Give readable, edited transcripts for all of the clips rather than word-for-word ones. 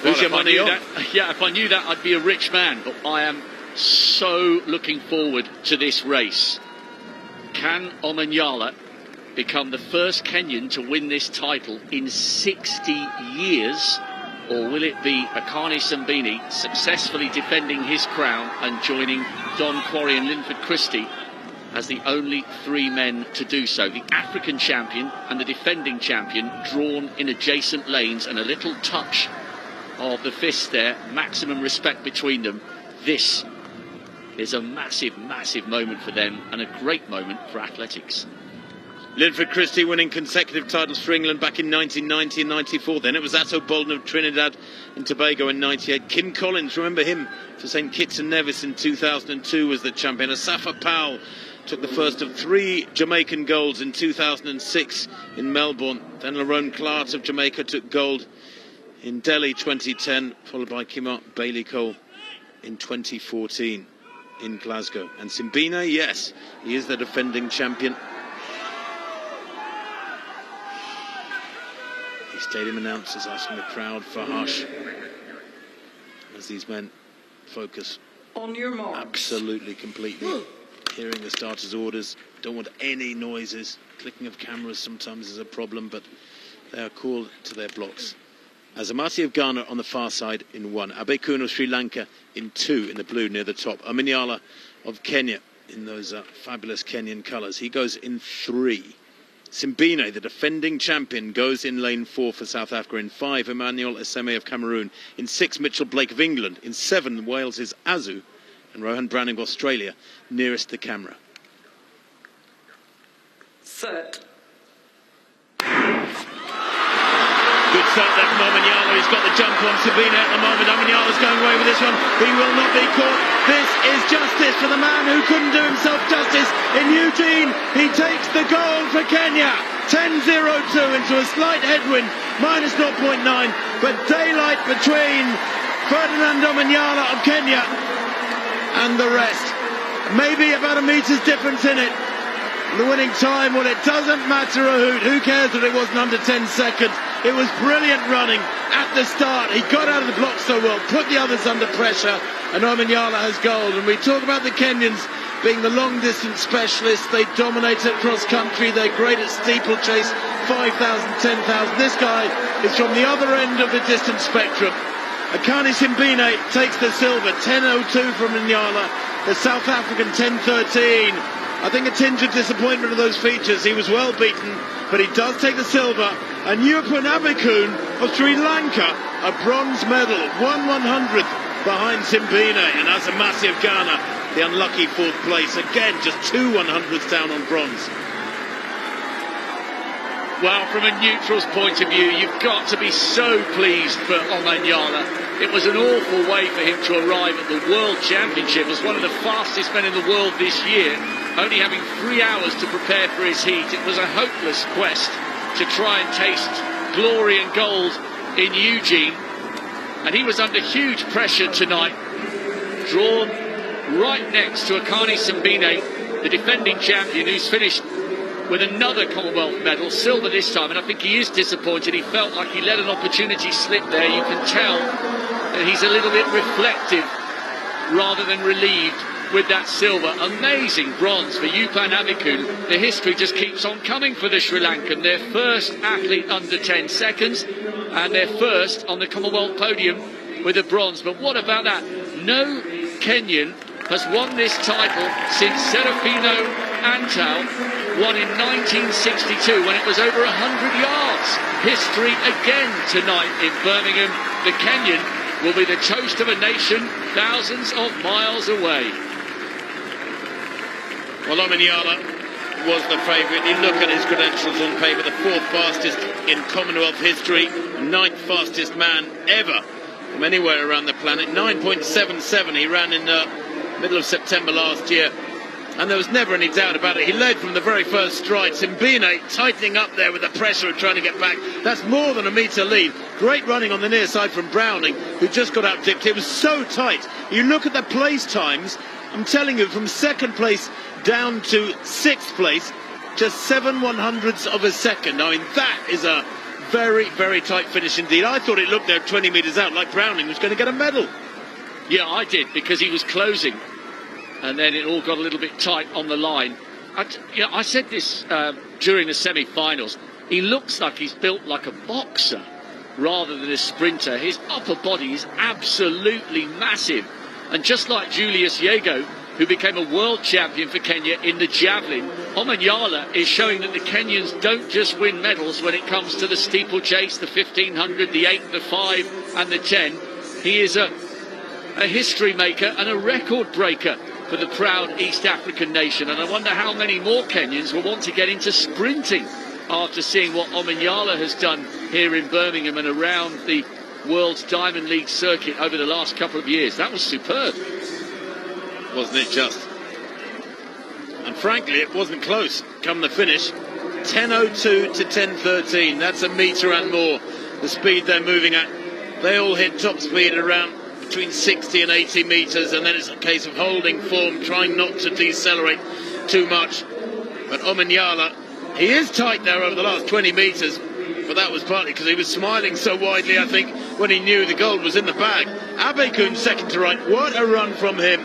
Who's your money on? Yeah, if I knew that, I'd be a rich man. But I am so looking forward to this race. Can Omanyala become the first Kenyan to win this title in 60 years? Or will it be Akani Simbine successfully defending his crown and joining Don Quarry and Linford Christie as the only three men to do so? The African champion and the defending champion drawn in adjacent lanes, and a little touch of the fist there, maximum respect between them. This is a massive, massive moment for them and a great moment for athletics. Linford Christie winning consecutive titles for England back in 1990 and 94. Then it was Atto Bolden of Trinidad and Tobago in 98. Kim Collins, remember him, for St Kitts and Nevis in 2002 was the champion. Asafa Powell took the first of 3 Jamaican golds in 2006 in Melbourne. Then Lerone Clark of Jamaica took gold in Delhi 2010, followed by Kimart Bailey-Cole in 2014 in Glasgow. And Simbine, yes, he is the defending champion. The stadium announcers asking the crowd for hush as these men focus on your marks. Absolutely, completely. Hearing the starters' orders, don't want any noises. Clicking of cameras sometimes is a problem, but they are called to their blocks. Azamati of Ghana on the far side in 1. Abekun of Sri Lanka in 2 in the blue near the top. Omanyala of Kenya in those fabulous Kenyan colours. He goes in 3. Simbine, the defending champion, goes in lane 4 for South Africa. In 5, Emmanuel Eseme of Cameroon. In 6, Mitchell Blake of England. In 7, Wales' Azu. And Rohan Browning of Australia, nearest the camera. Set. Good start there from Omanyala. He's got the jump on Simbine at the moment. Omanyala's going away with this one. He will not be caught. This is justice for the man who couldn't do himself justice in Eugene. He takes the gold for Kenya. 10.02 into a slight headwind, minus 0.9. But daylight between Ferdinand Omanyala of Kenya and the rest. Maybe about a meter's difference in it. The winning time, well, it doesn't matter a hoot. Who cares that it wasn't under 10 seconds? It was brilliant running at the start. He got out of the block so well, put the others under pressure, and Omanyala has gold. And we talk about the Kenyans being the long-distance specialists. They dominate at cross-country. They're great at steeplechase, 5,000, 10,000. This guy is from the other end of the distance spectrum. Akani Simbine takes the silver, 10.02 from Omanyala. The South African 10.13. I think a tinge of disappointment of those features. He was well beaten, but he does take the silver. And Nyupun Abekun of Sri Lanka, a bronze medal, 1/100th behind Simbine. And Azamati of Ghana, the unlucky 4th place. Again, just 2 100ths down on bronze. Well, from a neutral's point of view, you've got to be so pleased for Omanyala. It was an awful way for him to arrive at the World Championship as one of the fastest men in the world this year, only having 3 hours to prepare for his heat. It was a hopeless quest to try and taste glory and gold in Eugene. And he was under huge pressure tonight, drawn right next to Akani Simbine, the defending champion, who's finished with another Commonwealth medal, silver this time, and I think he is disappointed. He felt like he let an opportunity slip there. You can tell that he's a little bit reflective rather than relieved with that silver. Amazing bronze for Yupan Abekun. The history just keeps on coming for the Sri Lankan. Their first athlete under 10 seconds and their first on the Commonwealth podium with a bronze. But what about that? No Kenyan has won this title since Serafino Antal won in 1962 when it was over 100 yards. History again tonight in Birmingham. The Kenyan will be the toast of a nation thousands of miles away. Well, Omanyala was the favourite. You look at his credentials on paper, the 4th fastest in Commonwealth history, 9th fastest man ever from anywhere around the planet. 9.77 he ran in the middle of September last year. And there was never any doubt about it. He led from the very first stride. Simbine tightening up there with the pressure of trying to get back. That's more than a metre lead. Great running on the near side from Browning, who just got out dipped. It was so tight. You look at the place times, I'm telling you, from 2nd place down to 6th place, just 7 100ths of a second. I mean, that is a very, very tight finish indeed. I thought it looked there 20 metres out like Browning was going to get a medal. Yeah, I did, because he was closing, and then it all got a little bit tight on the line. I said this during the semi-finals. He looks like he's built like a boxer rather than a sprinter. His upper body is absolutely massive. And just like Julius Yego, who became a world champion for Kenya in the javelin, Omanyala is showing that the Kenyans don't just win medals when it comes to the steeplechase, the 1500, the 8, the 5 and the 10. He is a history maker and a record breaker for the proud East African nation. And I wonder how many more Kenyans will want to get into sprinting after seeing what Omanyala has done here in Birmingham and around the World's Diamond League circuit over the last couple of years. That was superb. Wasn't it just? And frankly, it wasn't close. Come the finish, 10.02 to 10.13. That's a metre and more, the speed they're moving at. They all hit top speed around between 60 and 80 metres, and then it's a case of holding form, trying not to decelerate too much. But Omanyala, he is tight there over the last 20 metres, but that was partly because he was smiling so widely, I think, when he knew the gold was in the bag. Abekun second to right. What a run from him.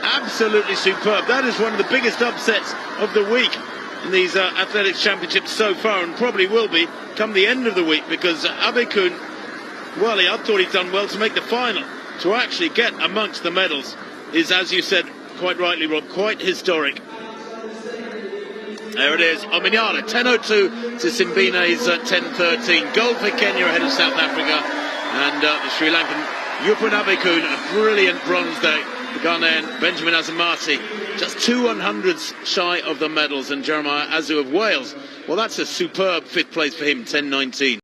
Absolutely superb. That is one of the biggest upsets of the week in these athletics championships so far, and probably will be come the end of the week, because Abekun, well, I thought he'd done well to make the final. To actually get amongst the medals is, as you said quite rightly, Rob, quite historic. There it is, Omanyala, 10.02 to Simbine's 10.13. Gold for Kenya ahead of South Africa. And the Sri Lankan Yupan Abekun, a brilliant bronze day. The Ghanaian Benjamin Azamati, just 2/100ths shy of the medals. And Jeremiah Azu of Wales, well, that's a superb fifth place for him, 10.19.